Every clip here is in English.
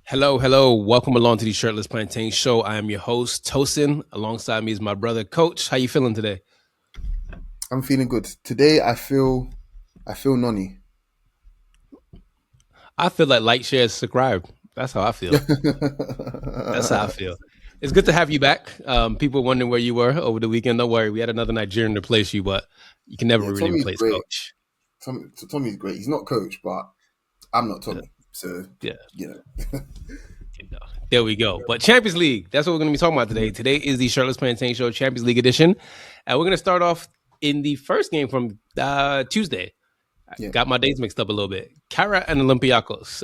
Hello, hello. Welcome along to the Shirtless Plantain Show. I am your host, Tosin. Alongside me is my brother, Coach. How you feeling today? I'm feeling good. Today I feel Noni. I feel like share, subscribe. That's how I feel. That's how I feel. It's good to have you back. People wondering where you were over the weekend. Don't worry, we had another Nigerian to replace you, but you can never Yeah, really Tommy's replace great. Coach. Tommy's great. He's not coach, but I'm not Yeah, Tommy. So, yeah. you know. You know. There we go. But Champions League, that's what we're going to be talking about today. Mm, Today is the Shirtless Plantain Show Champions League edition. And we're going to start off in the first game from Tuesday. yeah. Got my dates mixed up a little bit. Cara and Olympiacos.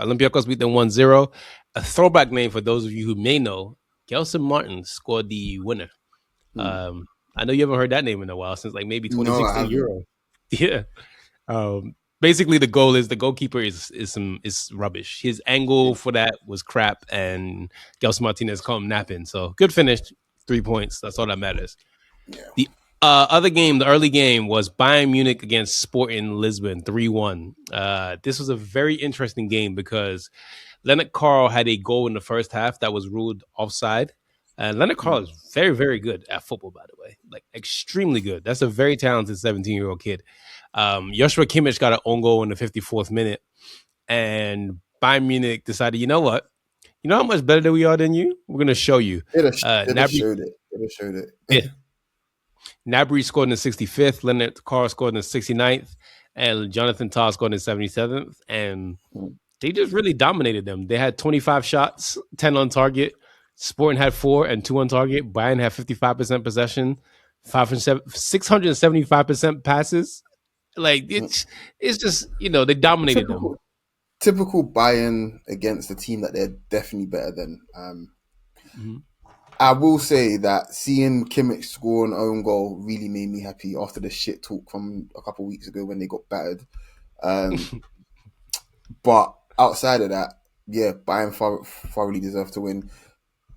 Olympiacos beat them 1-0. A throwback name for those of you who may know. Gelson Martin scored the winner. Mm. I know you haven't heard that name in a while, since like maybe No, I 2016 haven't. Euro. Yeah. Basically the goal is the goalkeeper is rubbish. His Yeah. angle for that was crap, and Gelson Martinez caught him napping. So good finish, 3 points. That's all that matters. Yeah. The other game, the early game, was Bayern Munich against Sporting Lisbon, 3-1. This was a very interesting game because Leonard Carl had a goal in the first half that was ruled offside. And Leonard Carl Mm. is very, very good at football, by the way. Like, extremely good. That's a very talented 17-year-old kid. Joshua Kimmich got an own goal in the 54th minute. And Bayern Munich decided, you know what? You know how much better we are than you? We're going to show you. They just Nabry, showed it. They just showed yeah, it. Nabry scored in the 65th, Leonard Carr scored in the 69th, and Jonathan Tah scored in the 77th. And Mm. they just really dominated them. They had 25 shots, 10 on target. Sporting had 4 and 2 on target. Bayern had 55% possession, 675% passes. Like, Mm. it's just, they dominated them. Typical typical Bayern against a team that they're definitely better than. Mhm. I will say that seeing Kimmich score an own goal really made me happy after the shit talk from a couple of weeks ago when they got battered. Um, but outside of that, yeah, Bayern thoroughly deserve to win.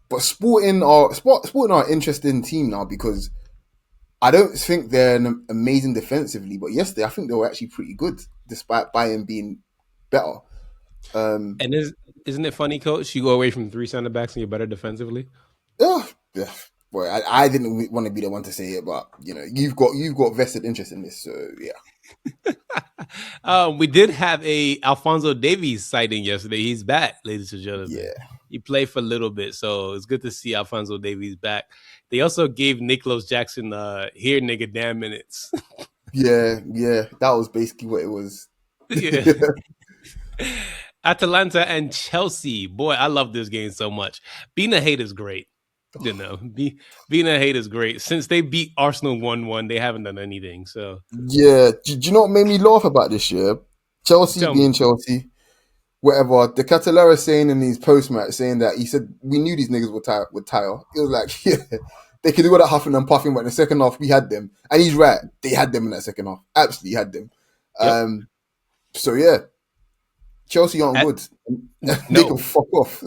But Sporting are an interesting team now because I don't think they're amazing defensively, but yesterday I think they were actually pretty good despite Bayern being better. Um, And isn't it funny, coach? You go away from 3 center backs and you're better defensively. yeah, boy, I didn't want to be the one to say it, but you've got vested interest in this, so yeah. We did have a Alfonso Davies sighting yesterday. He's back, ladies and gentlemen. Yeah, He played for a little bit, so it's good to see Alfonso Davies back. They also gave Nicholas Jackson here nigga damn minutes. yeah. That was basically what it was. Yeah. Atalanta and Chelsea. Boy, I love this game so much. Being a hate is great. Being a hate is great. Since they beat Arsenal 1-1, they haven't done anything. So Yeah, do you know what made me laugh about this year? Chelsea tell me. being Chelsea, whatever. The Catalera saying in his post match, saying that he said we knew these niggas would tire. It was like, yeah, they could do all that huffing and puffing, but in the second half we had them, and he's right. They had them in that second half. Absolutely had them. Yep. So yeah, Chelsea aren't At, good. They can no. fuck off.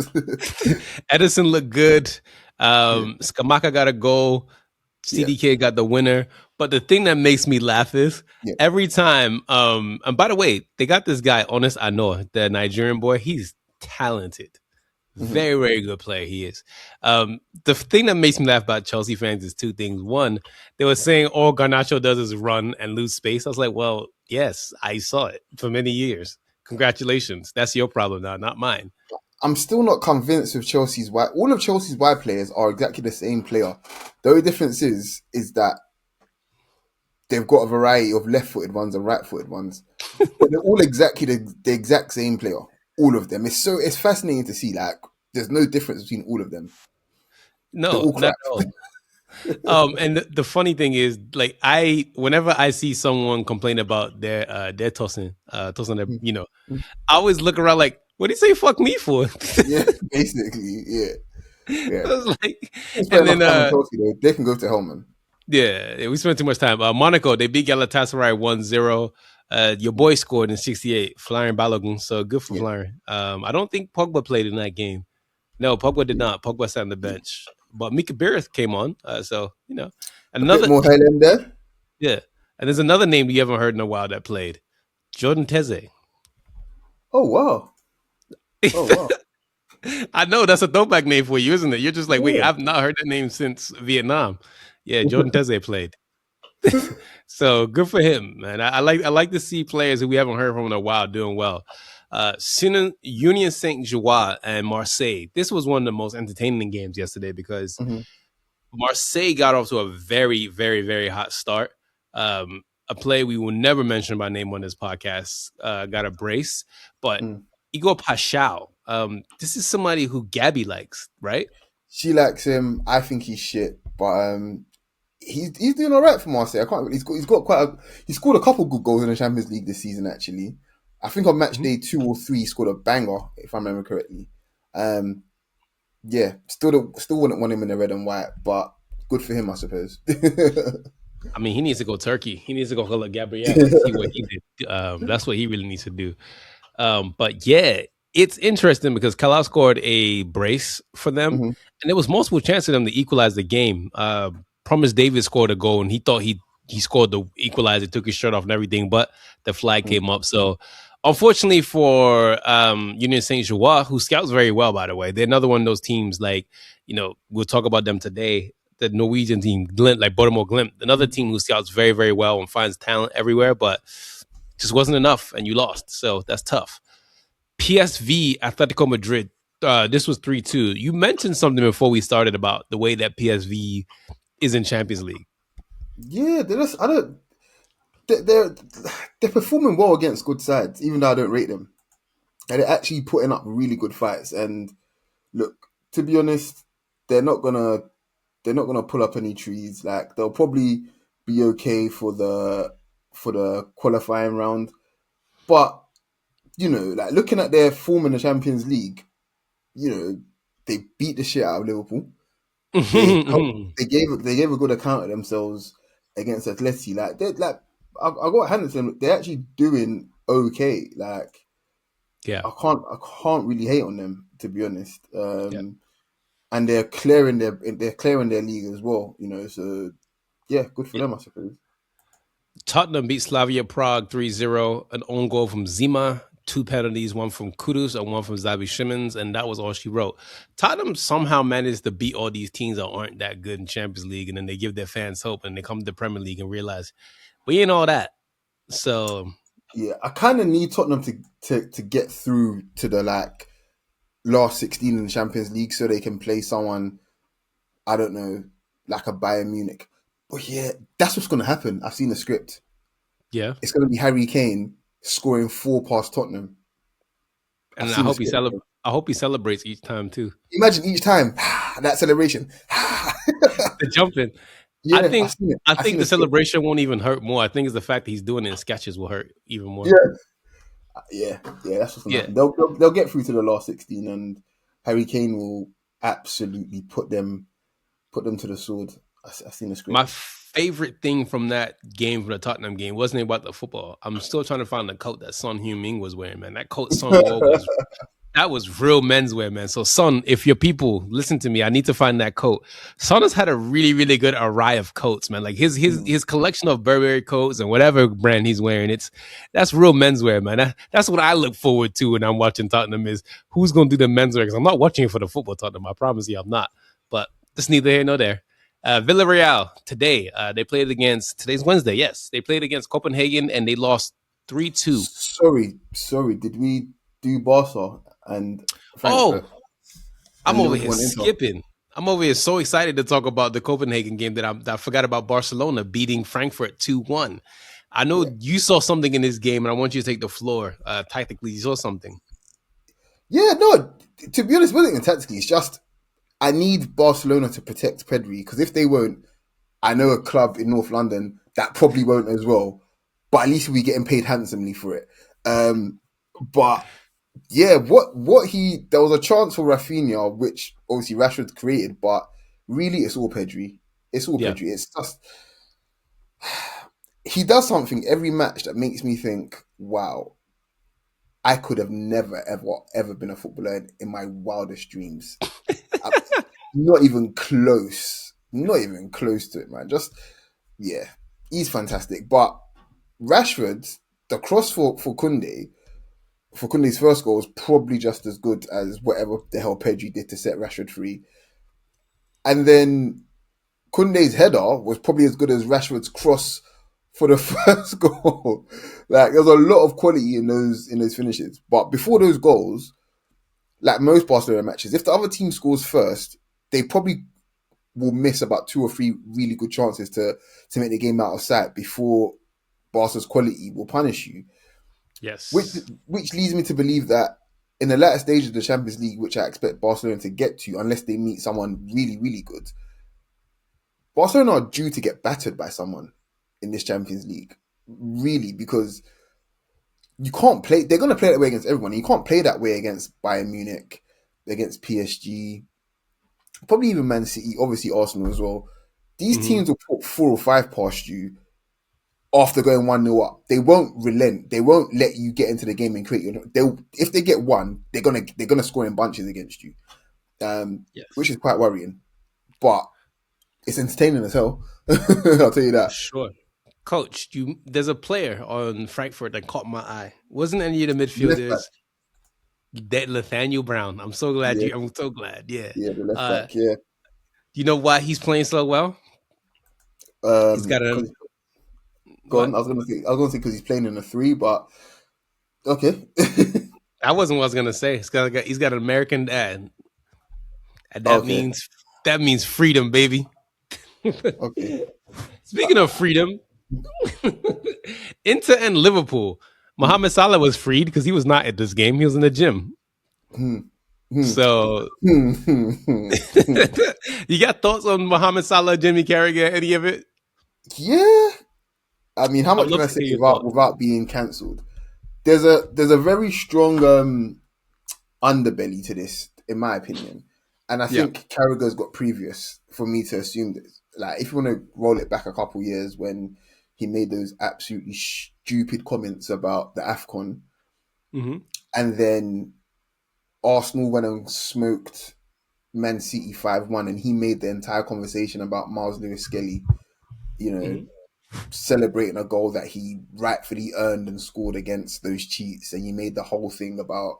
Edison looked good. Skamaka got a goal. Yeah, CDK got the winner. But the thing that makes me laugh is yeah, every time, and by the way, they got this guy, Honest Ano, the Nigerian boy. He's talented. hmm Very, very good player he is. The thing that makes me laugh about Chelsea fans is two things. One, they were saying all Garnacho does is run and lose space. I was like, well, yes, I saw it for many years. Congratulations. That's your problem now, not mine. I'm still not convinced with Chelsea's wide. All of Chelsea's wide players are exactly the same player. The only difference is that they've got a variety of left-footed ones and right-footed ones, but they're all exactly the exact same player. All of them. It's fascinating to see. Like, there's no difference between all of them. They're No, all not crap. at all. And the funny thing is, like, whenever I see someone complain about their tossing their, I always look around like, what do you say fuck me for? Yeah, basically. Yeah, I yeah. was like, We spent and enough then time on Chelsea though. They can go to hell, man. yeah, we spent too much time. Monaco, they beat Galatasaray 1-0. Your boy scored in 68, Florian Balogun. So good for Yeah, Florian. I don't think Pogba played in that game. No, Pogba did yeah, not. Pogba sat on the yeah. bench. But Mika Birith came on. So, A bit another, more Highland there. yeah. And there's another name you haven't heard in a while that played Jordan Teze. Oh wow. Oh wow. I know that's a throwback name for you, isn't it? You're just like, wait, Yeah. I've not heard that name since Vietnam. Yeah, Jordan Teze played. So good for him, man. I like to see players who we haven't heard from in a while doing well. Union Saint Joie and Marseille. This was one of the most entertaining games yesterday because Mhm. Marseille got off to a very, very, very hot start. A play we will never mention by name on this podcast got a brace, but Mm. Igor Pashao. This is somebody who Gabby likes, right? She likes him. I think he's shit, but he's doing all right for Marseille. I can't. He's got quite a. He scored a couple good goals in the Champions League this season. Actually, I think on match Mhm. day 2 or 3, he scored a banger if I remember correctly. Um, yeah, still wouldn't want him in the red and white, but good for him, I suppose. I mean, he needs to go Turkey. He needs to go Hula Gabriel and see what he did. That's what he really needs to do. But yeah, it's interesting because Kalau scored a brace for them, Mhm, and there was multiple chances for them to equalize the game. Promise Davis scored a goal, and he thought he scored the equalizer, took his shirt off and everything, but the flag mhm, came up. So, unfortunately for Union Saint Joie, who scouts very well, by the way, they're another one of those teams. Like we'll talk about them today. The Norwegian team, Glint, like Baltimore Glint, another mhm. team who scouts very, very well and finds talent everywhere, but just wasn't enough, and you lost. So that's tough. PSV Atletico Madrid. This was 3-2. You mentioned something before we started about the way that PSV is in Champions League. Yeah, they're just, I don't. They're they're performing well against good sides, even though I don't rate them. And they're actually putting up really good fights. And look, to be honest, they're not gonna they're not gonna pull up any trees. Like they'll probably be okay for the qualifying round. But like looking at their form in the Champions League, they beat the shit out of Liverpool. They helped, they gave a good account of themselves against Atleti. Like they like I got hands to them. They're actually doing okay. Like Yeah, I can't really hate on them, to be honest. yeah. And they're clearing their league as well. So yeah, good for them, I suppose. Tottenham beat Slavia Prague 3-0. An own goal from Zima, two penalties, one from Kudus and one from Zabi Shimons, and that was all she wrote. Tottenham somehow managed to beat all these teams that aren't that good in Champions League, and then they give their fans hope, and they come to the Premier League and realize we ain't all that. So Yeah, I kind of need Tottenham to get through to the last 16 in the Champions League so they can play someone, I don't know, like a Bayern Munich. But yeah, that's what's going to happen. I've seen the script. yeah, It's going to be Harry Kane scoring 4 past Tottenham. I've and seen the script. I hope he celebrates each time too. Imagine each time that celebration. The jumping. I Yeah, think I I've think seen the the script. celebration won't even hurt more. I think it's the fact that he's doing it in sketches will hurt even more. Yeah, yeah. That's what's going to Yeah. happen. They'll get through to the last 16, and Harry Kane will absolutely put them to the sword. I've seen the My script. favorite thing from that game, from the Tottenham game, wasn't about the football. I'm still trying to find the coat that Son Heung-min was wearing, man. That coat Son wore was that was real menswear, man. So, Son, if your people listen to me, I need to find that coat. Son has had a really, really good array of coats, man. Like his collection of Burberry coats and whatever brand he's wearing, that's real menswear, man. That's what I look forward to when I'm watching Tottenham is who's going to do the menswear. Because I'm not watching it for the football Tottenham. I promise you, I'm not. But that's neither here nor there. Villarreal today, they played against. Today's Wednesday. Yes, they played against Copenhagen and they lost 3-2. Sorry. Did we do Barca and Oh, Frankfurt I'm and over Liverpool here and Inter? skipping. I'm over here so excited to talk about the Copenhagen game that I forgot about Barcelona beating Frankfurt 2-1. I know Yeah, you saw something in this game, and I want you to take the floor. Tactically, you saw something. yeah. No, to be honest, it wasn't even tactically. It's just I need Barcelona to protect Pedri because if they won't, I know a club in North London that probably won't as well. But at least we're getting paid handsomely for it. But yeah, what he there was a chance for Rafinha, which obviously Rashford created, but really it's all Pedri. It's all Yeah. Pedri. It's just he does something every match that makes me think, wow, I could have never ever been a footballer in my wildest dreams. I- Not even close. Not even close to it, man. Just yeah, he's fantastic. But Rashford, the cross for Kunde, for Kunde's first goal was probably just as good as whatever the hell Pedri did to set Rashford free. And then Kunde's header was probably as good as Rashford's cross for the first goal. Like there's a lot of quality in those finishes. But before those goals, like most Barcelona matches, if the other team scores first, they probably will miss about 2 or 3 really good chances to make the game out of sight before Barca's quality will punish you. Yes. Which leads me to believe that in the latter stage of the Champions League, which I expect Barcelona to get to, unless they meet someone really, really good, Barcelona are due to get battered by someone in this Champions League. Really, because you can't play. They're going to play that way against everyone. You can't play that way against Bayern Munich, against PSG, probably even Man City, obviously Arsenal as well. These teams will put 4 or 5 past you after going 1-0 up. They won't relent. They won't let you get into the game and create your. If they get one, they're gonna score in bunches against you, which is quite worrying. But it's entertaining as hell. I'll tell you that. Sure. Coach, there's a player on Frankfurt that caught my eye. Wasn't any of the Left back. midfielders that Nathaniel Brown? I'm so glad Yeah. I'm so glad. Yeah. Yeah, the left back. Yeah. Do you know why he's playing so well? He's got a Go on. what? I was gonna say because he's playing in a 3, but okay. That wasn't what I was gonna say. He's got an American dad, and Okay. that means freedom, baby. Okay. Speaking of freedom, Inter and Liverpool. Hmm. Mohamed Salah was freed because he was not at this game. He was in the gym. Hmm. Hmm. So, Hmm. Hmm. Hmm. Hmm. you got thoughts on Mohamed Salah, Jimmy Carragher, any of it? Yeah. I mean, how I'd much can love I to say hear your thoughts. without being cancelled? There's a very strong underbelly to this, in my opinion, and I Yeah. think Carragher's got previous for me to assume this. Like, if you want to roll it back a couple years when he made those absolutely stupid comments about the Afcon, Mm-hmm. and then Arsenal went and smoked Man City 5-1, and he made the entire conversation about Miles Lewis Skelly, you know, Mm-hmm. celebrating a goal that he rightfully earned and scored against those cheats, and he made the whole thing about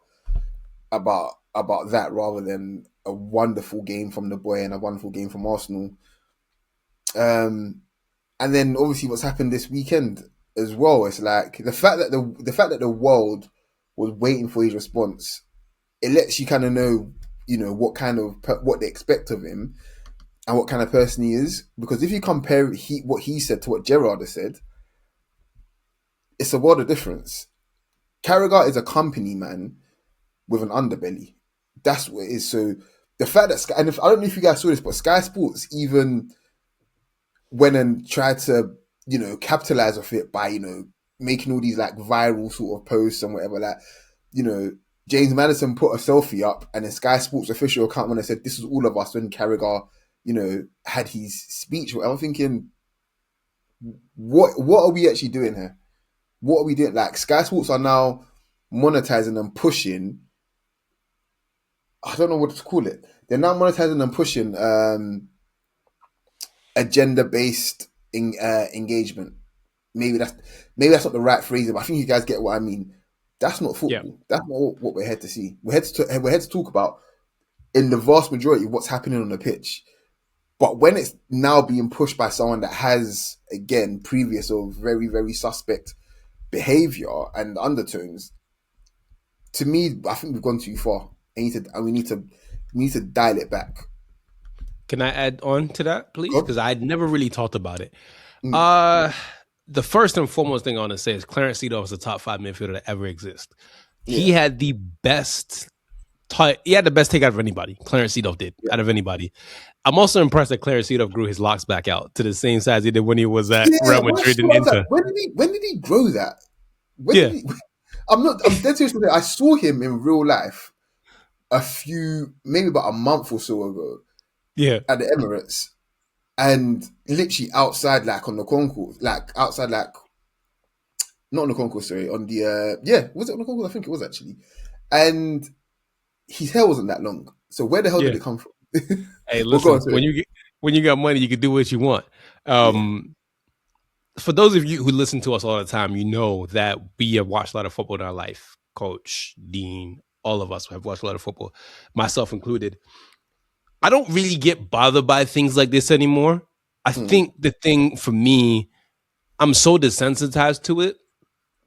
that rather than a wonderful game from the boy and a wonderful game from Arsenal. And then obviously what's happened this weekend as well. It's like the world was waiting for his response. It lets you kind of know, what kind of what they expect of him and what kind of person he is. Because if you compare what he said to what Gerrard has said, it's a world of difference. Carragher is a company man with an underbelly. That's what it is. So the fact that I don't know if you guys saw this, but Sky Sports even went and tried to, capitalize off it by, making all these like viral sort of posts and whatever. Like, James Madison put a selfie up and then Sky Sports official account when they said this was all of us when Carragher, had his speech. I'm thinking, what are we actually doing here? What are we doing? Like Sky Sports are now monetizing and pushing. I don't know what to call it. They're now monetizing and pushing agenda based engagement. Maybe that's not the right phrase, but I think you guys get what I mean. That's not Yeah. football. That's not what we're here to see. We're here to talk about in the vast majority what's happening on the pitch. But when it's now being pushed by someone that has again previous or very very suspect behavior and undertones, to me, I think we've gone too far. We need to dial it back. Can I add on to that, please? Go Because I'd never really talked about it. on. Uh the first and foremost thing I want to say is Clarence Seedorf is the top 5 midfielder to ever exist. He Yeah, had the best he had the best take out of anybody. Clarence Seedorf did yeah, out of anybody. I'm also impressed that Clarence Seedorf grew his locks back out to the same size he did when he was at yeah. Real When I Madrid and saw, I was like, Inter. when did he grow that? When did Yeah, he? I'm dead serious with it. I saw him in real life maybe about a month or so ago yeah, at the Emirates, and literally outside, like on the concourse, like outside, like not on the concourse, sorry, on the was it on the concourse? I think it was actually, and his hair wasn't that long. So where the hell did yeah. it come from? Hey, Well, go on, listen, sorry. when you got money, you can do what you want. Yeah, For those of you who listen to us all the time, you know that we have watched a lot of football in our life. Coach, Dean, all of us have watched a lot of football, myself included. I don't really get bothered by things like this anymore. I Mm, think the thing for me, I'm so desensitized to it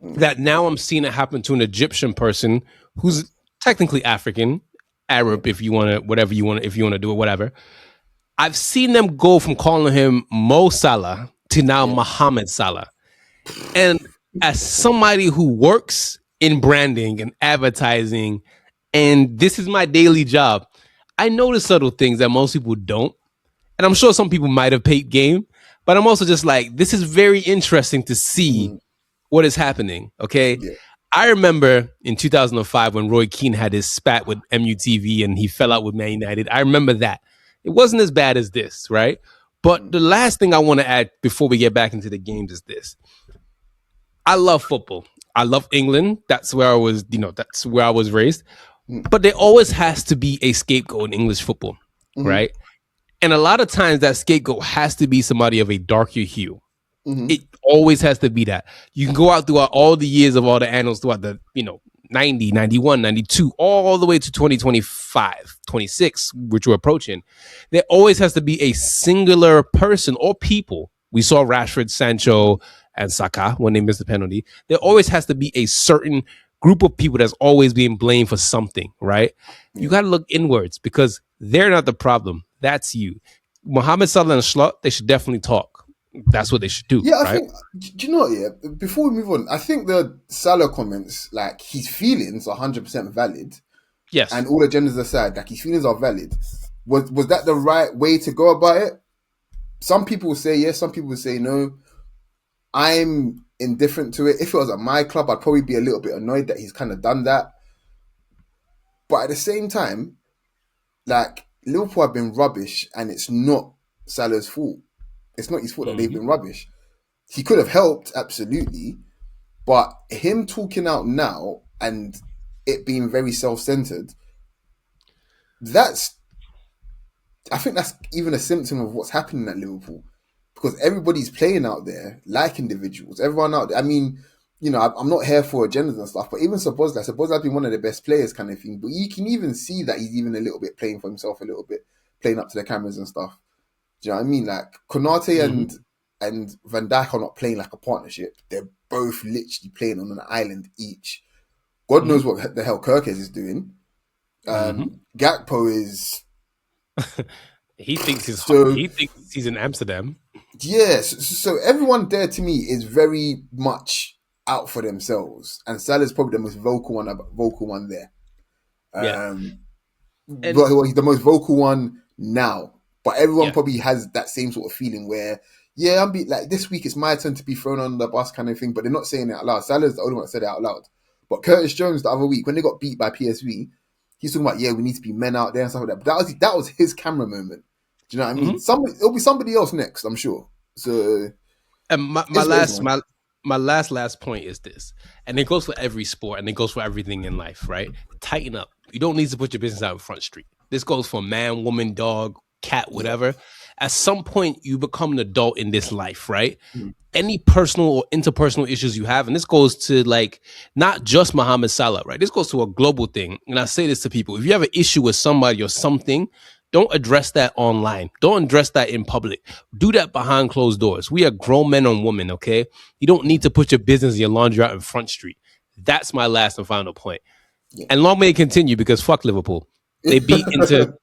mm, that now I'm seeing it happen to an Egyptian person mm, who's technically African, yeah, Arab, if you want to, whatever you want, if you want to do it, whatever. I've seen them go from calling him Mo Salah to now yeah, Mohammed Salah. And as somebody who works in branding and advertising, and this is my daily job, I notice subtle things that most people don't. And I'm sure some people might have paid game, but I'm also just like, this is very interesting to see mm, what is happening. Okay. yeah, I remember in 2005 when Roy Keane had his spat with MUTV and he fell out with Man United. I remember that. It wasn't as bad as this, right? But mm, the last thing I want to add before we get back into the games is this. I love football. I love England. That's where I was, that's where I was raised. mm, But there always has to be a scapegoat in English football, mm, right? And a lot of times that scapegoat has to be somebody of a darker hue. mm, It always has to be that. You can go out throughout all the years of all the annals throughout the, 90, 91, 92, all the way to 2025, 26, which we're approaching. There always has to be a singular person or people. We saw Rashford, Sancho, and Saka when they missed the penalty. There always has to be a certain group of people that's always being blamed for something, right? You yeah. got to look inwards because they're not the problem. That's you. Mohammed Salah and Slot, they should definitely talk. That's what they should do, Yeah, I right? think. Do you know what? Yeah, before we move on, I think the Salah comments, like his feelings, are 100% valid, and Yes. all agendas aside, like his feelings are valid. Was that the right way to go about it? Some people will say yes, some people will say no. I'm indifferent to it. If it was at my club, I'd probably be a little bit annoyed that he's kind of done that. But at the same time, like Liverpool have been rubbish, and it's not Salah's fault. It's not his fault that they've Mm-hmm. been rubbish. He could have helped, absolutely. But him talking out now and it being very self-centered, that's I think that's even a symptom of what's happening at Liverpool. Because everybody's playing out there like individuals. Everyone out there. I mean, I'm not here for agendas and stuff, but even Sabozla's been one of the best players kind of thing. But you can even see that he's even a little bit playing for himself a little bit, playing up to the cameras and stuff. Do you know what I mean? Like Konate Mm-hmm. and Van Dijk are not playing like a partnership. They're both literally playing on an island each. God knows what the hell Kirkes is doing. Mm-hmm. Gakpo is He thinks so he's in Amsterdam. yes. So everyone there to me is very much out for themselves, and Salah's probably the most vocal one there. Yeah. Um, And well, he's the most vocal one now. But everyone yeah. probably has that same sort of feeling where, yeah, like this week it's my turn to be thrown on the bus kind of thing, but they're not saying it out loud. Salah's the only one that said it out loud. But Curtis Jones the other week, when they got beat by PSV, he's talking about, yeah, we need to be men out there and stuff like that. But that was his camera moment. Do you know what I mean? Mm-hmm. It'll be somebody else next, I'm sure. So And my it's what it is, last man. my last point is this, and it goes for every sport, and it goes for everything in life, right? Tighten up. You don't need to put your business out in Front Street. This goes for man, woman, dog, cat, Yeah. whatever. At some point, you become an adult in this life, right? Mm. Any personal or interpersonal issues you have, and this goes to like not just Mohammed Salah, right? This goes to a global thing. And I say this to people: if you have an issue with somebody or something, don't address that online. Don't address that in public. Do that behind closed doors. We are grown men and women, okay? You don't need to put your business and your laundry out in Front Street. That's my last and final point. Yeah. And long may it continue because fuck Liverpool. They beat into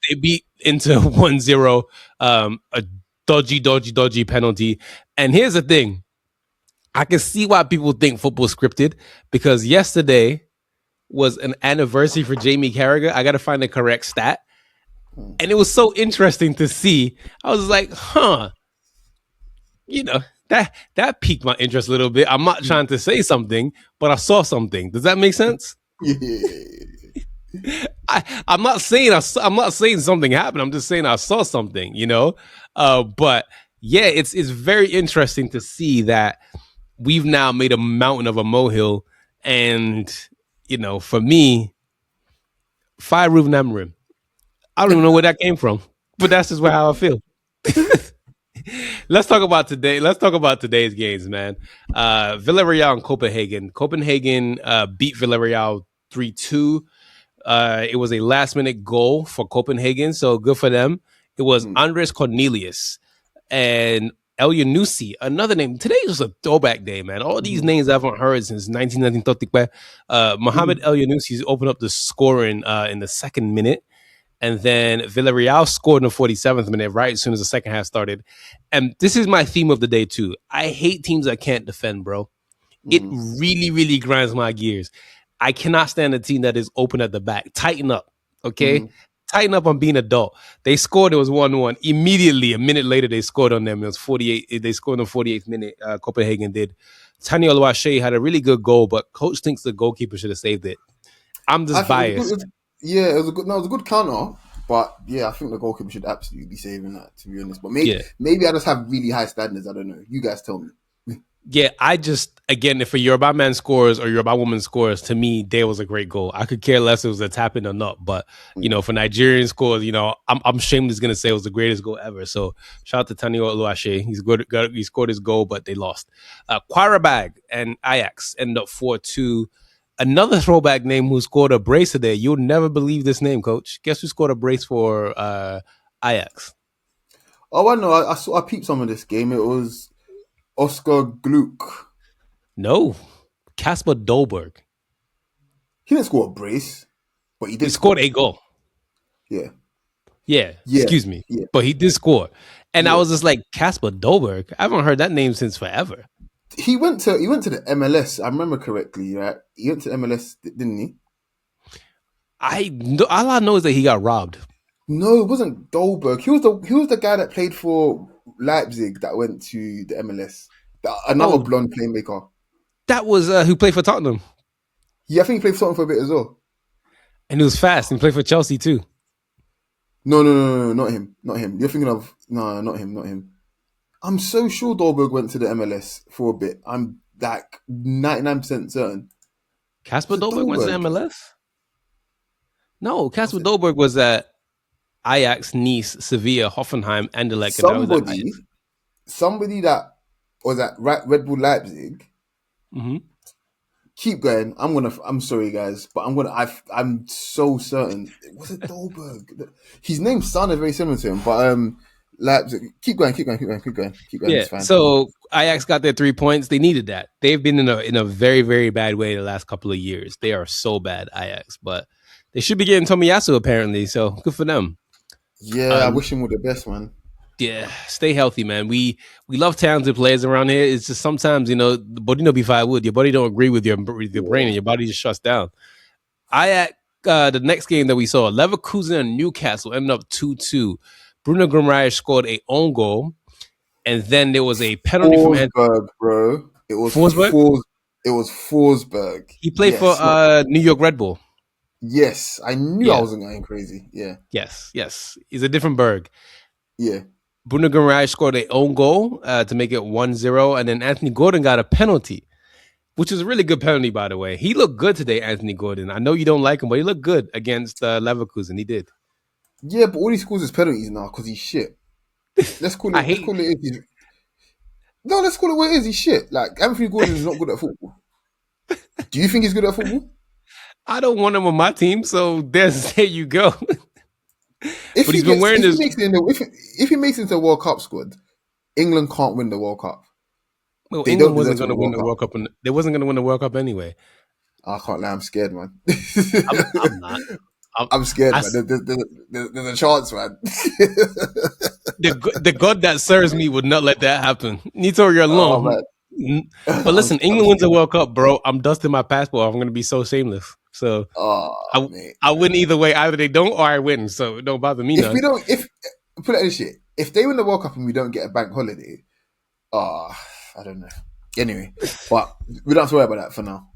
1-0, a dodgy penalty. And here's the thing. I can see why people think football scripted because yesterday was an anniversary for Jamie Carragher. I got to find the correct stat. Mm. And it was so interesting to see. I was like, you know, that piqued my interest a little bit. I'm not trying to say something, but I saw something. Does that make sense? Yeah. I'm not saying I'm not saying something happened. I'm just saying I saw something, But yeah, it's very interesting to see that we've now made a mountain of a molehill, and for me, Fire Roof Namrim. I don't even know where that came from, but that's just how I feel. Let's talk about today. Let's talk about today's games, man. Villarreal and Copenhagen. Copenhagen beat Villarreal 3-2. It was a last minute goal for Copenhagen, so good for them. It was Mm, Andres Cornelius and El Yunusi, another name. Today is a throwback day, man. All these mm, names I haven't heard since 1990. Mohamed mm. El Yunusi opened up the scoring in the second minute. And then Villarreal scored in the 47th minute, right as soon as the second half started. And this is my theme of the day, too. I hate teams that can't defend, bro. It Mm, really, really grinds my gears. I cannot stand a team that is open at the back. Tighten up, okay? mm. Tighten up on being adult. They scored. It was 1-1. Immediately, a minute later, they scored on them. It was 48. They scored in the 48th minute. Copenhagen did. Tani Oluwaseyi had a really good goal, but coach thinks the goalkeeper should have saved it. I'm I just think it was a good. biased. Yeah, it was a good. No, it was a good counter. But yeah, I think the goalkeeper should absolutely be saving that. To be honest, but Yeah. maybe I just have really high standards. I don't know. You guys tell me. Yeah, I just again, if a Yoruba man scores or Yoruba woman scores, to me, there was a great goal. I could care less if it was a tap in or not. But Mm. for Nigerian scores, I'm shameless gonna say it was the greatest goal ever. So shout out to Tani Oluwaseyi. He's good. He scored his goal, but they lost. Quarabag and Ajax end up 4-2. Another throwback name who scored a brace today. You'll never believe this name, Coach. Guess who scored a brace for Ajax? Oh, I know. I saw. I peeped some of this game. It was Oscar Gluck. No, Casper Dolberg. He didn't score a brace, but he He did scored score. a goal. Yeah, Yeah, yeah, excuse me. yeah, But he did score. And I yeah. was just like, Casper Dolberg? I haven't heard that name since forever. He went to the MLS. I remember correctly, right? He went to MLS, didn't he? All I know is that he got robbed. No, it wasn't Dolberg. He was the guy that played for Leipzig that went to the MLS. Another Oh, blonde playmaker. that was who played for Tottenham. Yeah, I think he played for something for a bit as well. And he was fast and played for Chelsea too. No, no, no, no, no, not him. Not him. You're thinking of no, not him, not him. I'm so sure Dolberg went to the MLS for a bit. I'm like 99% certain. Casper Was it Dolberg went to the Dolberg? MLS? No, Was Casper it Dolberg was at Ajax, Nice, Sevilla, Hoffenheim, Anderlecht, and now he's at Ajax. somebody that was at Red Bull Leipzig? Hmm. Keep going. I'm sorry, guys, but I'm so certain. Was it Dolberg? His name sounded very similar to him, but Leipzig. Keep going. Keep going. Keep going. Keep going. Keep going. Yeah. It's fine. So Ajax got their 3 points. They needed that. They've been in a very, very bad way the last couple of years. They are so bad, Ajax, but they should be getting Tomiyasu apparently. So good for them. Yeah, I Um, wish him all the best, man. yeah, stay healthy, man. We love talented players around here. It's just sometimes the body no be firewood. Your body don't agree with your brain, Yeah. and your body just shuts down. Ajax. The next game that we saw, Leverkusen and Newcastle ended up 2-2. Bruno Guimaraes scored a own goal, and then there was a penalty from Forsberg, bro. Forsberg. It was Forsberg. He played for Yes, not New York Red Bull. yes. I knew I Yeah. wasn't going crazy. Yeah, Yes. Yes. He's a different Berg. yeah. Bruno Guimaraes scored a own goal to make it 1-0, and then Anthony Gordon got a penalty, which was a really good penalty, by the way. He looked good today, Anthony Gordon. I know you don't like him, but he looked good against Leverkusen. He did. Yeah, but all he scores is penalties now because he's shit. Let's call I it. Let's hate. call it. No, let's call it what it is. He's shit. Like Anthony Gordon is not good at football. Do you think he's good at football? I don't want him on my team, so there you go. If But he he's been gets, wearing if he this. makes it in the, if he makes it into the World Cup squad, England can't win the World Cup. Well, They England don't wasn't deserve to going win to the win World the Cup. World Cup, and they wasn't going to win the World Cup anyway. I can't lie. I'm scared, man. I'm not. I'm, I'm scared, I, man. There's a chance, man. the God that serves me would not let that happen. Nitoria Oh alone. man, But listen, I'm England wins the scared. World Cup, bro. I'm dusting my passport. I'm going to be so shameless. So Oh I, mate. I win either way. Either they don't or I win. So it don't bother me If we none. don't, if put it this shit, if they win the World Cup and we don't get a bank holiday, oh, I don't know. Anyway, but we don't have to worry about that for now.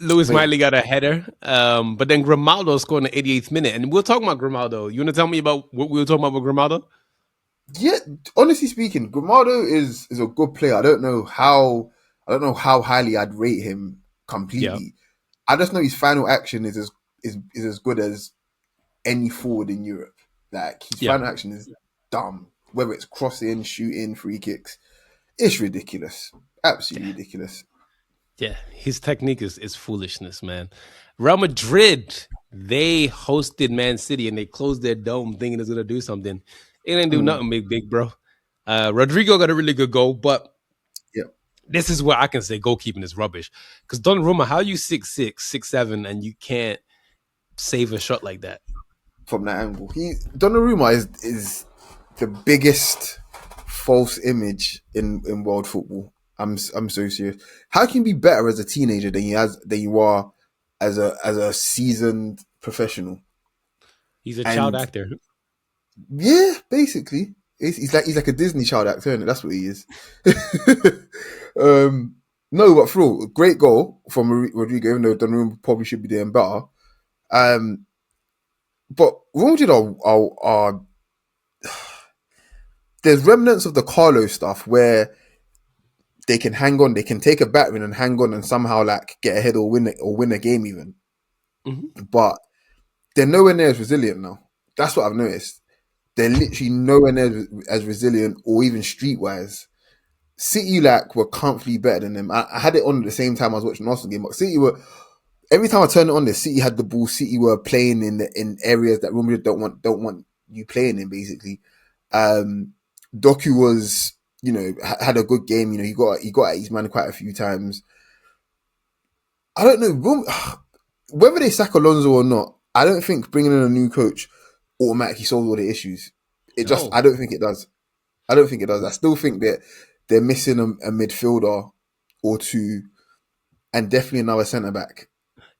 Lewis But yeah, Miley got a header, but then Grimaldo scored in the 88th minute. And we'll talk about Grimaldo. You want to tell me about what we were talking about with Grimaldo? yeah. Honestly speaking, Grimaldo is a good player. I don't know how highly I'd rate him Yeah. completely. I just know his final action is as good as any forward in Europe. Like his Yeah. final action is dumb. Whether it's crossing, shooting, free kicks, it's ridiculous. Absolutely ridiculous. Yeah, his technique is foolishness, man. Real Madrid, they hosted Man City and they closed their dome thinking it's gonna do something. It ain't do Mm, nothing, big bro. Rodrigo got a really good goal, but yeah, this is where I can say goalkeeping is rubbish. Because Donnarumma, how you 6'6", 6'7", and you can't save a shot like that? from that angle, Donnarumma is the biggest false image in world football. I'm so serious. How can you be better as a teenager than you are as a seasoned professional? He's a child And actor. yeah, basically, he's like a Disney child actor, and that's what he is. um, no, but for real, great goal from Rodrigo. Even though Donnarumma probably should be doing better. Um, but Real Madrid are there's remnants of the Carlo stuff where they can hang on, they can take a battering and hang on and somehow like get ahead or win a game even. Hmm. But they're nowhere near as resilient now. That's what I've noticed. They're literally nowhere near as resilient or even streetwise. City like were comfortably better than them. I had it on at the same time I was watching the Arsenal game, but City were every time I turned it on, the City had the ball. City were playing in areas that Real Madrid don't want you playing in. Basically, um, Doku was had a good game. You know he got at his man quite a few times. I don't know whether they sack Alonso or not. I don't think bringing in a new coach automatically solves all the issues. It just No, I don't think it does. I don't think it does. I still think that they're missing a midfielder or two, and definitely another centre back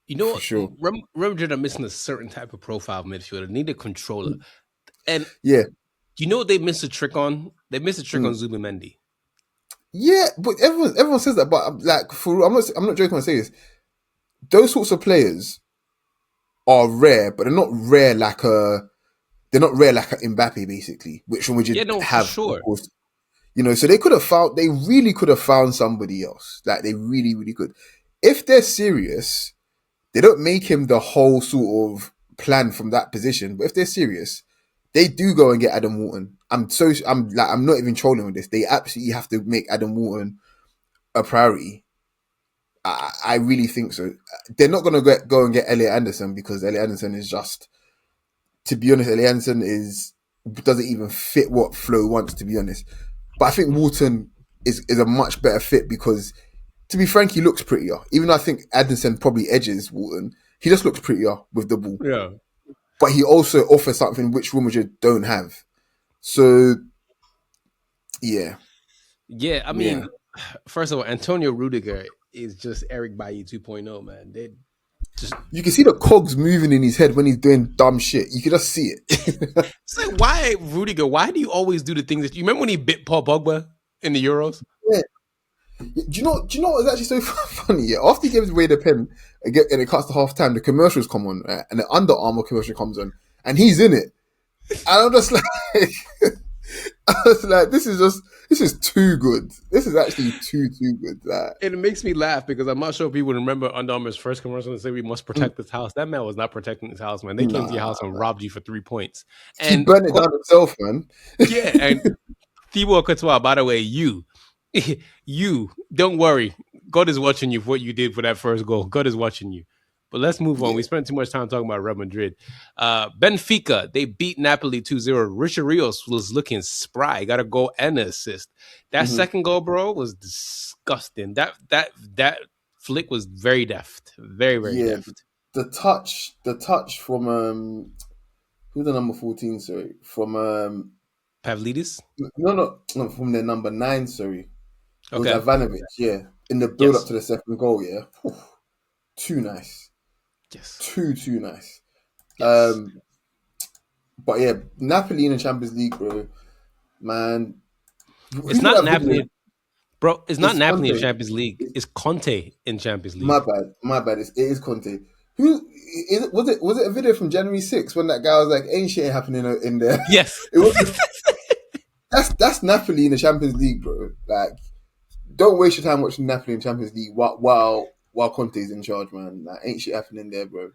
you know for what? sure. Real Madrid are missing a certain type of profile midfielder. They need a controller, and Yeah, you know what they missed a trick on? They missed a trick on mm. Zubimendi. Yeah, but everyone says that. But like I'm not joking when I say this. Those sorts of players are rare, but they're not rare like a Mbappe basically, which one would you Yeah, no, for have? Of sure. course, so they really could have found somebody else. Like they really, really could. If they're serious, they don't make him the whole sort of plan from that position. But if they're serious, they do go and get Adam Wharton. I'm not even trolling with this. They absolutely have to make Adam Wharton a priority. I really think so. They're not going to go and get Elliot Anderson because Elliot Anderson is just, to be honest, Elliot Anderson doesn't even fit what Flo wants. To be honest, but I think Wharton is a much better fit because, to be frank, he looks prettier. Even though I think Anderson probably edges Wharton, he just looks prettier with the ball. Yeah. But he also offers something which Real Madrid don't have. So yeah, Yeah, I yeah. mean, first of all, Antonio Rudiger is just Eric Bailly 2.0, man. They just You can see the cogs moving in his head when he's doing dumb shit. You can just see it. it's like, why Rudiger? Why do you always do the things that you remember when he bit Paul Pogba in the Euros? Yeah. Do you know what's actually so funny? Yeah, after he gives away the pen and it cuts to half time, the commercials come on, right? And the Under Armour commercial comes on, and he's in it. And I'm just like, I was like, this is too good. This is actually too good. Like, And it makes me laugh because I'm not sure if people remember Under Armour's first commercial and say we must protect this house. That man was not protecting his house, man. They came to your nah, house and robbed you for 3 points. he And burnt it down himself, man. yeah, and Thibaut Courtois, by the way, you don't worry. God is watching you for what you did for that first goal. God is watching you. But let's move on. Yeah. We spent too much time talking about Real Madrid. Benfica, they beat Napoli 2-0. Richard Rios was looking spry. Got a goal and an assist. That Mm-hmm. second goal, bro, was disgusting. That flick was very deft. Very, very Yeah, deft. the touch from who's the number 14? Sorry, from Pavlidis? no, from the number 9. Sorry, it was Okay. Ivanovic. Yeah, in the build up Yes. to the second goal. Yeah, Whew. Too nice, Yes. too nice. Yes. But yeah, Napoli in the Champions League, bro. Man, It's who did not that video? Napoli, bro. It's not It's Napoli in Conte. Champions League. It's Conte in Champions My League. bad, my bad. It is Conte. Who is it? Was it a video from January 6th when that guy was like, "Ain't shit happening in there"? Yes. It was. That's Napoli in the Champions League, bro. Like, don't waste your time watching Napoli in Champions League while Conte's in charge, man. Like, ain't shit happening there, bro.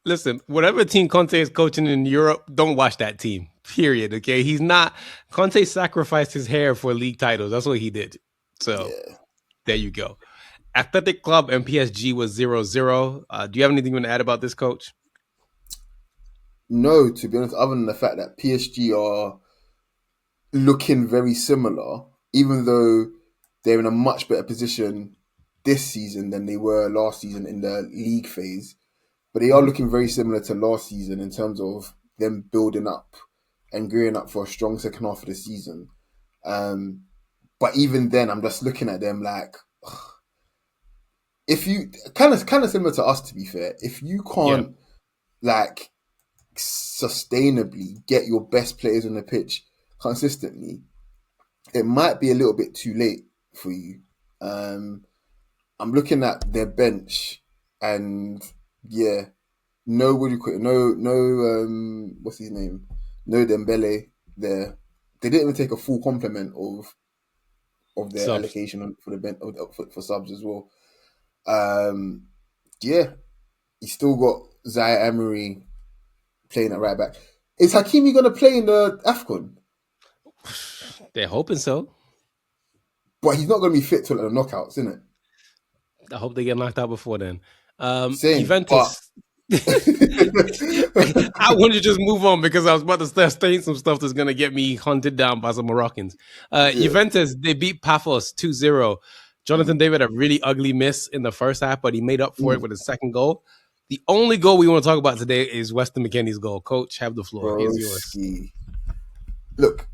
Listen, whatever team Conte is coaching in Europe, don't watch that team. Period. Okay, he's not. Conte sacrificed his hair for league titles. That's what he did. So Yeah, there you go. Athletic Club and PSG was 0-0. Do you have anything you want to add about this, Coach? No, to be honest, other than the fact that PSG are looking very similar, even though they're in a much better position this season than they were last season in the league phase. But they are Mhm. looking very similar to last season in terms of them building up and gearing up for a strong second half of the season. Um, but even then, I'm just looking at them like, if you kind of similar to us, to be fair, if you Yeah, can't like sustainably get your best players on the pitch consistently, it might be a little bit too late for you. Um, I'm looking at their bench, and yeah, no Woody, no, what's his name? No Dembele there. They didn't even take a full complement of their subs. allocation for the bench for subs as well. Um, yeah, you still got Zaya Emery playing at right back. Is Hakimi going to play in the AFCON? They're hoping so. But he's not going to be fit till the knockouts, isn't it? I hope they get knocked out before then. Same, but Juventus. I wanted to just move on because I was about to start saying some stuff that's going to get me hunted down by some Moroccans. yeah. Juventus, they beat Paphos 2-0. Jonathan Mm, David, a really ugly miss in the first half, but he made up for it mm, with his second goal. The only goal we want to talk about today is Weston McKennie's goal. Coach, have the floor. Here's yours. broski. Look,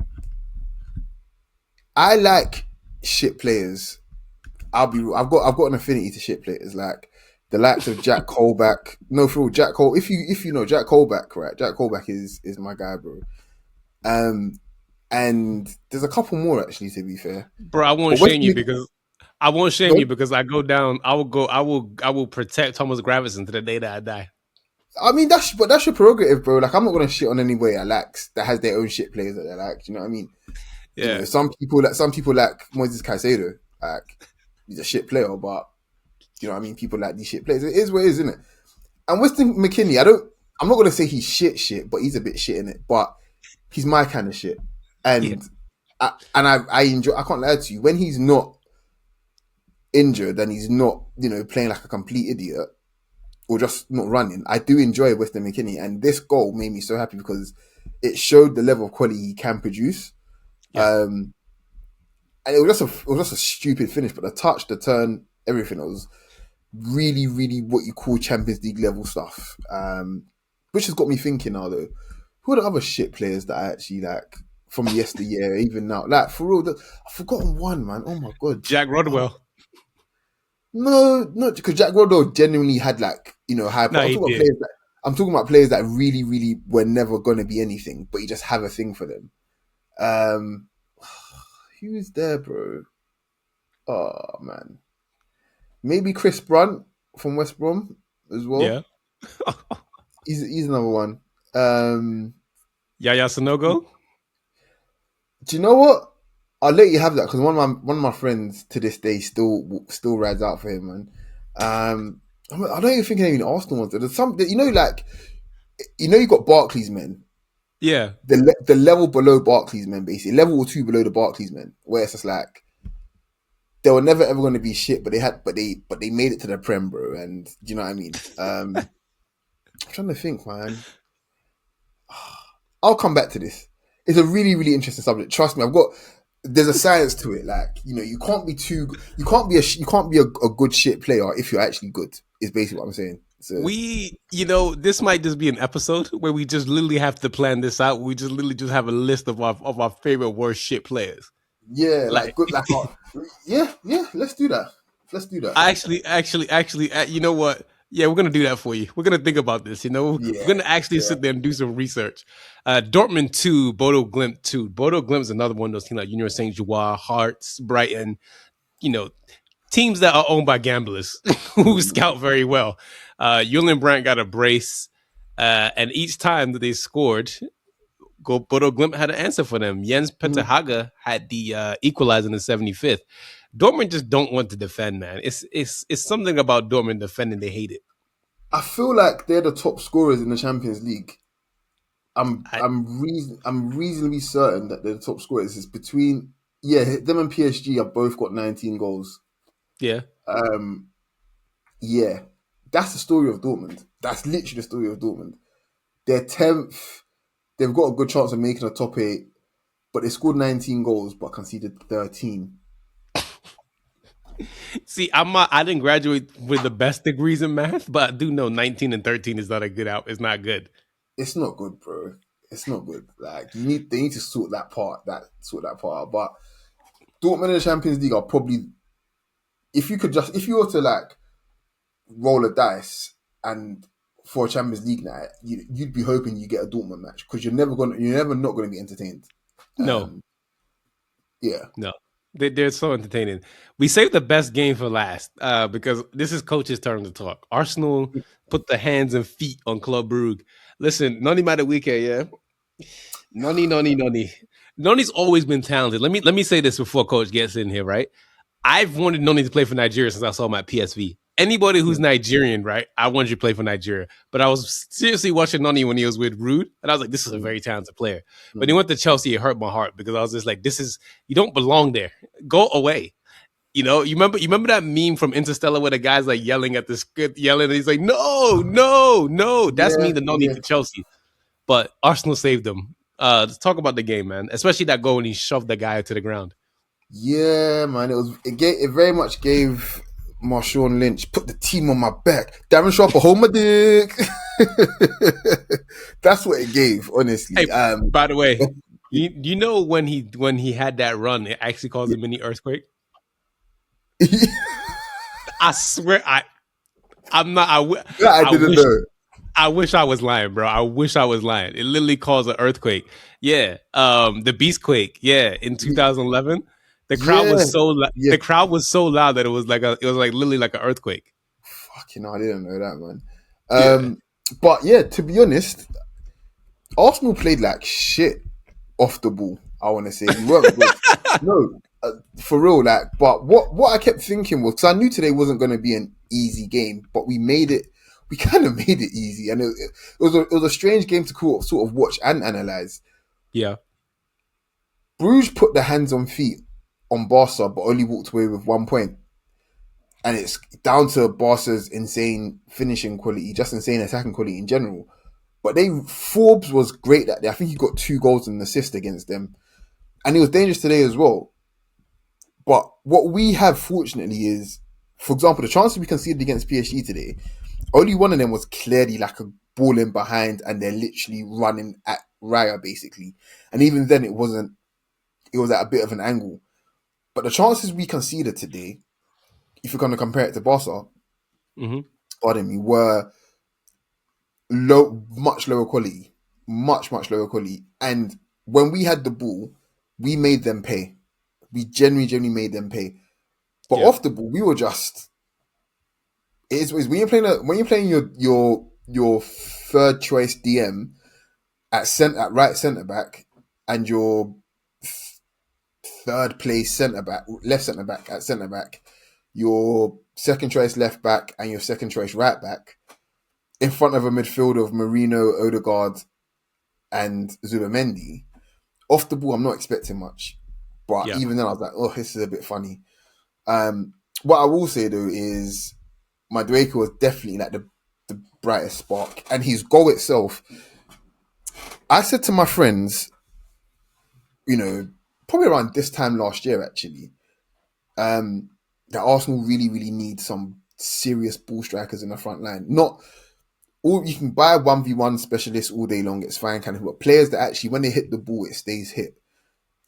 I like shit players. I've got an affinity to shit players like the likes of Jack Colback. No, for real, Jack Cole. If you know Jack Colback, right? Jack Colback is my guy, bro. Um, and there's a couple more actually, to be fair. Bro, But West I won't shame you Ham- because I go down. I will protect Thomas Gravison to the day that I die. I mean, that's your prerogative, bro. Like, I'm not gonna shit on anybody that likes that has their own shit players that they like. You know what I mean? You know, Yeah. some people like Moises Caicedo, like he's a shit player, but you know what I mean. People like these shit players. It is what it is, isn't it? And Weston McKennie, I'm not gonna say he's shit, but he's a bit shit in it. But he's my kind of shit, Yeah. and I enjoy. I can't lie to you when he's not injured and he's not playing like a complete idiot or just not running. I do enjoy Weston McKennie, and this goal made me so happy because it showed the level of quality he can produce. Yeah. Um, and it was just a stupid finish, but the touch, the turn, everything, it was really, really what you call Champions League level stuff. Which has got me thinking now though, who are the other shit players that I actually like from yesteryear, even now? Like for real, I've forgotten one, man. Oh my god. Jack Oh, Rodwell. no, not because Jack Rodwell genuinely had like high. No, I'm he talking about did. players that really, really were never gonna be anything, but you just have a thing for them. Um, who's there, bro? Oh man, maybe Chris Brunt from West Brom as well. Yeah. He's another one. Um, Yaya Sanogo. do you know what? I'll let you have that because one of my friends to this day still rides out for him, man. I don't even think any Arsenal ones. There's some, like you got Barclays men, Yeah. the level below Barclays men, basically level or two below the Barclays men, where it's just like they were never ever going to be shit, but they made it to the Prem, bro. And do you know what I mean? I'm trying to think, man. I'll come back to this. It's a really, really interesting subject. Trust me, there's a science to it. Like, you can't be a good shit player if you're actually good. Is basically what I'm saying. So This might just be an episode where we just literally have to plan this out. We just literally just have a list of our favorite worst shit players. yeah, like Like, good, like yeah. Let's do that. Let's do that. you know what? Yeah, we're gonna do that for you. We're gonna think about this. We're Yeah, gonna actually yeah. sit there and do some research. Dortmund 2, Bodo Glimt 2. Bodo Glimt is another one of those teams like Union Saint Gilloise, Hearts, Brighton. You know, teams that are owned by gamblers who Mm, scout very well. Julian Brandt got a brace, and each time that they scored, Bodo Glimt had an answer for them. Jens Peter mm. Hage had the equalizer in the 75th. Dortmund just don't want to defend, man. It's something about Dortmund defending. They hate it. I feel like they're the top scorers in the Champions League. I, I'm reasonably certain that they're the top scorers. It's between them and PSG have both got 19 goals. yeah. Um, yeah, that's the story of Dortmund. That's literally the story of Dortmund. They're 10th. They've got a good chance of making a top eight, but they scored 19 goals but conceded 13. See, I didn't graduate with the best degrees in math, but I do know 19 and 13 is not a good out. It's not good. It's not good, bro. It's not good. Like they need to sort that part out. But Dortmund in the Champions League are probably, if you were to like roll a dice and for a Champions League night, you'd be hoping you get a Dortmund match because you're never not gonna be entertained. No, Um, yeah, no. They're so entertaining. We saved the best game for last because this is coach's turn to talk. Arsenal put the hands and feet on Club Brugge. Listen, Noni Madueke, yeah? Noni. Noni's always been talented. Let me say this before coach gets in here, right? I've wanted Noni to play for Nigeria since I saw him at PSV. Anybody who's mm, Nigerian, right? I want you to play for Nigeria. But I was seriously watching Noni when he was with Rude, and I was like, this is a mm, very talented player. But he mm. went to Chelsea, it hurt my heart because I was just like, this is you don't belong there. Go away. You remember that meme from Interstellar where the guy's like yelling at the script, yelling, and he's like, no, no, no. That's me, Yeah, the Noni yeah, to Chelsea. But Arsenal saved them. Let's talk about the game, man. Especially that goal when he shoved the guy to the ground. yeah, man. It very much gave Marshawn Lynch put the team on my back. Darren Sharper, hold my dick. That's what it gave, honestly. Hey, by the way, you know when he had that run, it actually caused a mini earthquake. I swear, I'm not. That I I didn't wish know. I wish I was lying, bro. I wish I was lying. It literally caused an earthquake. Yeah. The Beastquake. Yeah, in 2011, the crowd Yeah, was so yeah. the crowd was so loud that it was like literally like an earthquake. Fucking hell, I didn't know that, man. Yeah. But yeah, to be honest, Arsenal played like shit off the ball. I want to say we weren't good. No, for real. Like, but what I kept thinking was because I knew today wasn't going to be an easy game, but we made it. We kind of made it easy, and it was a strange game to sort of watch and analyze. Yeah. Bruges put the hands on feet on Barca, but only walked away with 1 point. And it's down to Barca's insane finishing quality, just insane attacking quality in general. But Forbes was great that day. I think he got 2 goals and an assist against them, and he was dangerous today as well. But what we have, fortunately, is, for example, the chances we conceded against PSG today, only one of them was clearly like a ball in behind, and they're literally running at Raya basically. And even then, it wasn't. It was at a bit of an angle. But the chances we conceded today, if you're going to compare it to Barca, Hmm. pardon me, were much lower quality, much lower quality. And when we had the ball, we made them pay. We genuinely made them pay. But Yeah. off the ball, we were just. It's when you're playing your third choice DM at right centre back, and your third place centre back, left centre back at centre back, your second choice left back, and your second choice right back in front of a midfield of Marino, Odegaard, and Zubamendi. Off the ball, I'm not expecting much, but Yeah. even then, I was like, "Oh, this is a bit funny." What I will say though is, Madueke was definitely like the brightest spark, and his goal itself. I said to my friends, probably around this time last year, actually, that Arsenal really need some serious ball strikers in the front line. Not all you can buy 1v1 specialists all day long, it's fine, kind of, but players that actually, when they hit the ball, it stays hit.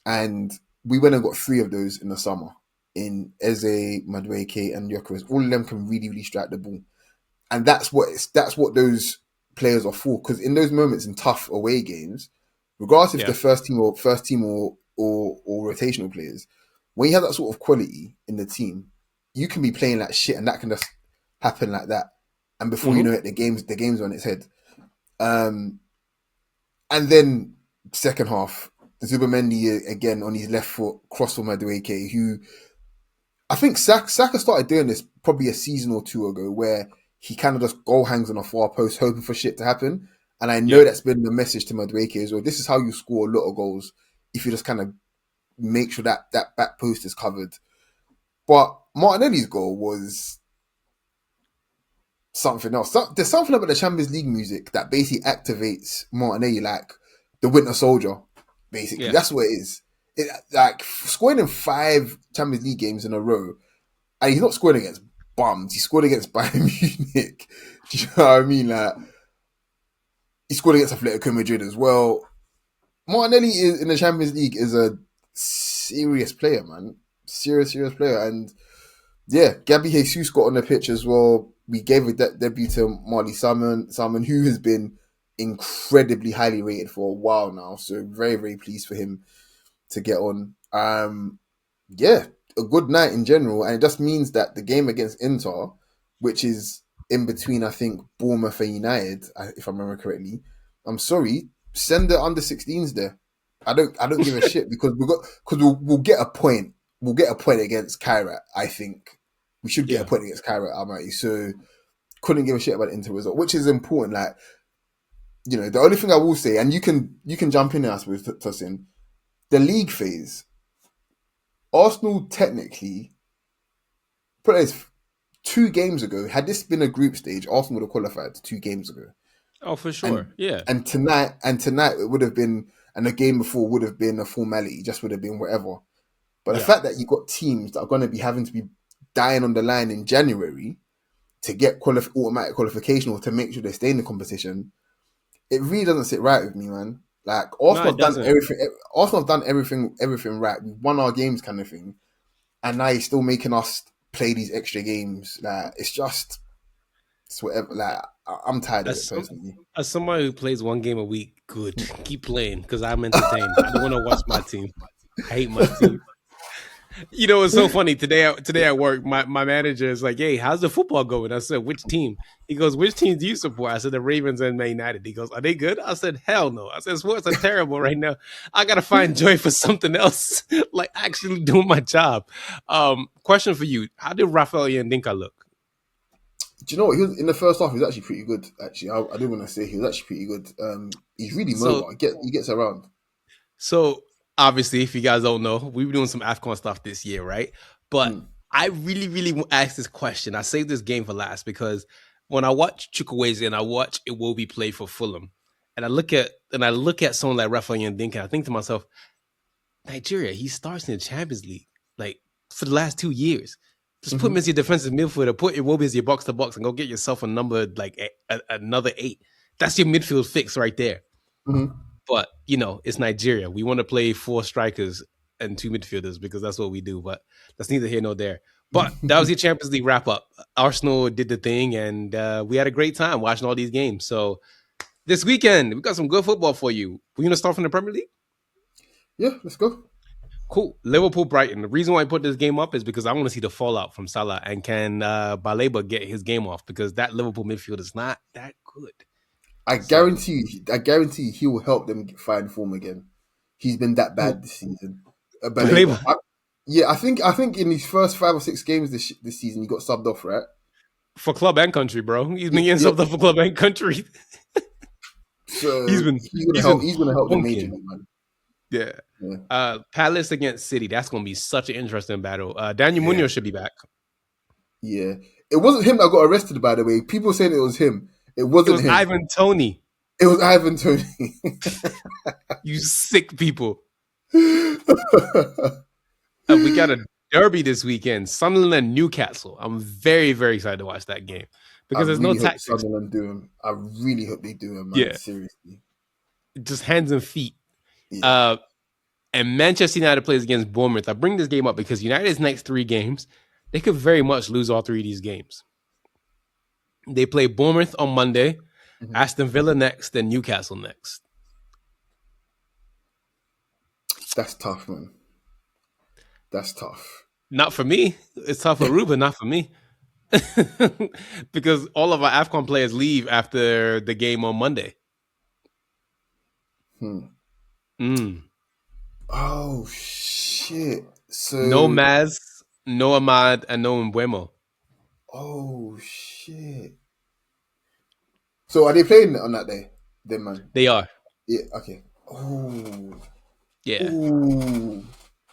And we went and got 3 of those in the summer in Eze, Madueke, and Gyökeres. All of them can really strike the ball, and that's what those players are for. Because in those moments in tough away games, regardless if Yeah. the first team or rotational players, when you have that sort of quality in the team, you can be playing like shit, and that can just happen like that. And before you Hmm. know it, the game's on its head. Um, and then second half, Zubamendi again on his left foot, cross for Madueke, who I think Saka started doing this probably a season or two ago, where he kind of just goal hangs on a far post, hoping for shit to happen. And I know Yeah. that's been the message to Madueke as well. This is how you score a lot of goals, if you just kind of make sure that back post is covered. But Martinelli's goal was something else. There's something about the Champions League music that basically activates Martinelli like the Winter Soldier. Basically, Yeah, that's what it is. It, like scoring in 5 Champions League games in a row, and he's not scoring against bums. He scored against Bayern Munich. Do you know what I mean? Like he scored against Atletico Madrid as well. Martinelli is in the Champions League is a serious player, man. Serious player, and yeah, Gabby Jesus got on the pitch as well. We gave a debut to Marley Salmon, who has been incredibly highly rated for a while now. So very pleased for him to get on. Yeah, a good night in general, and it just means that the game against Inter, which is in between, I think Bournemouth and United, if I remember correctly. I'm sorry, send the under 16s there. I don't give a shit because we'll get a point. We'll get a point against Kyrat. I think we should get a yeah. point against Kyrat Almaty. So couldn't give a shit about the Inter result, which is important. Like the only thing I will say, and you can jump in there, I suppose, Tosin, the league phase. Arsenal technically, put it as 2 games ago, had this been a group stage, Arsenal would have qualified 2 games ago. Oh, for And sure. Yeah, tonight it would have been, and the game before would have been a formality, just would have been whatever. But the yeah. fact that you got teams that are going to be having to be dying on the line in January to get automatic qualification or to make sure they stay in the competition, it really doesn't sit right with me, man. Like No, Arsenal it have done doesn't. everything. Arsenal have done everything right. We won our games, kind of thing, and now he's still making us play these extra games. Like it's whatever. Like I'm tired of it As some, personally. as somebody who plays one game a week, good. Keep playing because I'm entertained. I don't want to watch my team. I hate my team. You know, it's so funny today at work. My manager is like, "Hey, how's the football going?" I said, "Which team?" He goes, "Which team do you support?" I said, "The Ravens and Man United." He goes, "Are they good?" I said, "Hell no." I said, "Sports are terrible right now. I gotta find joy for something else, like actually doing my job." Question for you: How did Rafael Yandinka look? Do you know what? He was in the first half. He was actually pretty good. Actually, I do want to say he was actually pretty good. He's really So mobile. He gets around. So obviously, if you guys don't know, we were doing some AFCON stuff this year, right? But Mm, I really asked this question. I saved this game for last because when I watch Chukwueze and I watch Iwobi play for Fulham, and I look at someone like Rafael Yandinka, I think to myself, Nigeria, he starts in the Champions League like for the last 2 years. Just put him hmm as your defensive midfielder, put Iwobi as your box to box, and go get yourself a number like another 8. That's your midfield fix right there. hmm But it's Nigeria. We want to play 4 strikers and 2 midfielders because that's what we do. But that's neither here nor there. But that was your Champions League wrap up. Arsenal did the thing, and we had a great time watching all these games. So this weekend we got some good football for you. We're gonna start from the Premier League. Yeah, let's go. Cool. Liverpool Brighton. The reason why I put this game up is because I want to see the fallout from Salah and can Baleba get his game off because that Liverpool midfield is not that good. So I guarantee he will help them find form again. He's been that who bad this season. Baleba. Baleba Yeah, I think in his first 5 or 6 games this season he got subbed off, right? for club and country, bro. He's Yeah, been getting yeah. subbed up for club and country. he's So been he's gonna he's help. been He's gonna help them honking. majorly, man. Yeah. Yeah, Palace against City. That's going to be such an interesting battle. Daniel yeah, Munoz should be back. yeah. It wasn't him that got arrested, by the way. People saying it was him. It It wasn't was him. Ivan Tony. It was Ivan Tony. You sick people. We got a derby this weekend. Sunderland and Newcastle. I'm very excited to watch that game I because there's no really hope tactics. Sunderland do him. I really hope they do him, man. Yeah, Seriously. just hands and feet. Yeah. Uh, and Manchester United plays against Bournemouth. I bring this game up because United's next 3 games, they could very much lose all 3 of these games. They play Bournemouth on Monday, Mhm. Aston Villa next, then Newcastle next. That's tough, man. That's tough. Not for me. It's tough for Ruben, not for me. Because all of our AFCON players leave after the game on Monday. Hmm. Mm. Oh shit. No So Maz, no Ahmad, and no Mbuemo. oh shit. So are they playing on that day? Then man. They are. Yeah, okay. Oh. Yeah. Ooh.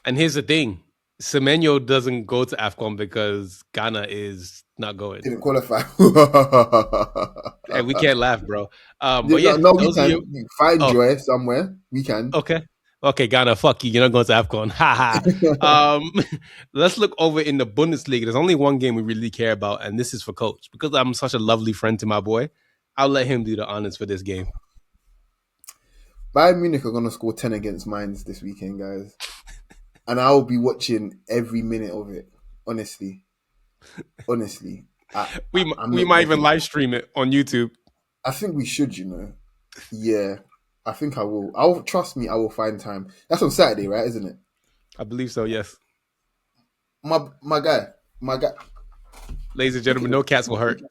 And here's the thing. Semenyo doesn't go to AFCON because Ghana is not going. Didn't qualify. And we can't laugh, bro. But No, yeah, no, we those are can. your. You find Oh, joy somewhere. We can. okay. Okay, Ghana, fuck you. You're not going to AFCON. Ha ha. Let's look over in the Bundesliga. There's only one game we really care about, and this is for Coach. Because I'm such a lovely friend to my boy, I'll let him do the honors for this game. Bayern Munich are going to score 10 against Mainz this weekend, guys. And I'll be watching every minute of it. Honestly. Honestly. I'm We not might even joking. live stream it on YouTube. I think we should, Yeah. I think I will. I'll trust me, I will find time. That's on Saturday, right? Isn't it? I believe so, yes. My guy. My guy. Ladies and Look at gentlemen, this. no cats will hurt.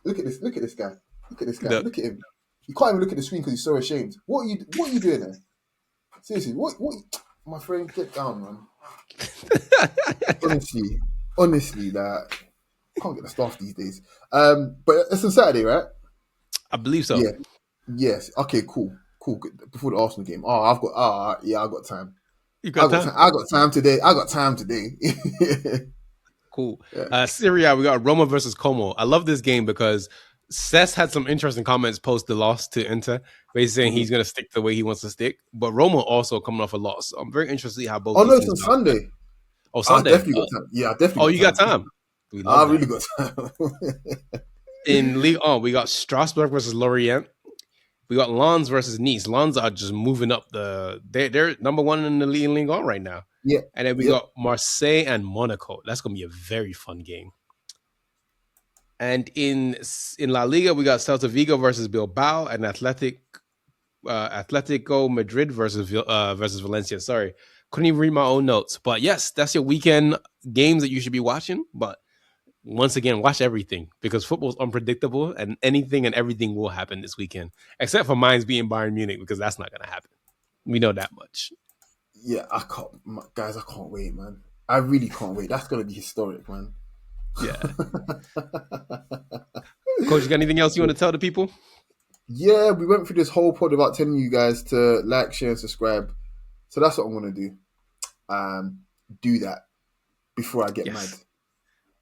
Look at this. Look at this guy. Look at this guy. The, Look at him. You can't even look at the screen because he's so ashamed. What are you doing there? Seriously, what my friend, get down, man. Honestly, that can't get the staff these days. But it's on Saturday, right? I believe so. Yeah. Yes. Okay, cool. Cool. Good. Before the Arsenal game. Oh, I got time. You got time? I got time today. I got time today. Cool. Yeah. Serie A, we got Roma versus Como. I love this game because Cesc had some interesting comments post the loss to Inter, basically saying he's going to stick the way he wants to stick. But Roma also coming off a loss. So I'm very interested to see how both Oh these no, it's teams on bounce back. Sunday. Oh, I Sunday. definitely got time. Yeah, I definitely Oh, got you got time. time. We I love that. really got time. In Ligue 1, we got Strasbourg versus Lorient. We got Lens versus Nice. Lens are just moving up they're number one in the Ligue 1 right now. Yeah. And then we got Marseille and Monaco. That's going to be a very fun game. And in La Liga, we got Celta Vigo versus Bilbao and Atletico Madrid versus Valencia. Sorry, couldn't even read my own notes. But yes, that's your weekend games that you should be watching. But once again, watch everything because football's unpredictable and anything and everything will happen this weekend, except for mine's being Bayern Munich because that's not going to happen. We know that much. Yeah, guys, I can't wait, man. I really can't wait. That's going to be historic, man. Yeah. Coach, you got anything else you want to tell the people? Yeah, we went through this whole pod about telling you guys to like, share, and subscribe. So that's what I'm going to do. Do that before I get mad.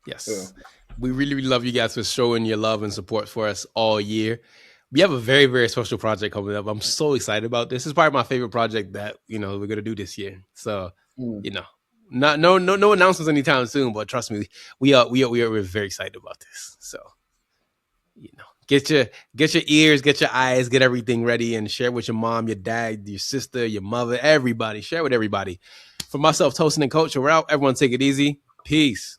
Yes. Yeah. We really, really love you guys for showing your love and support for us all year. We have a very, very special project coming up. I'm so excited about this. This is probably my favorite project that, we're going to do this year. So, no announcements anytime soon, but trust me, we're very excited about this. So, get your ears, get your eyes, get everything ready and share with your mom, your dad, your sister, your mother, everybody. Share with everybody. For myself, Tosin and Coach, we're out. Everyone take it easy. Peace.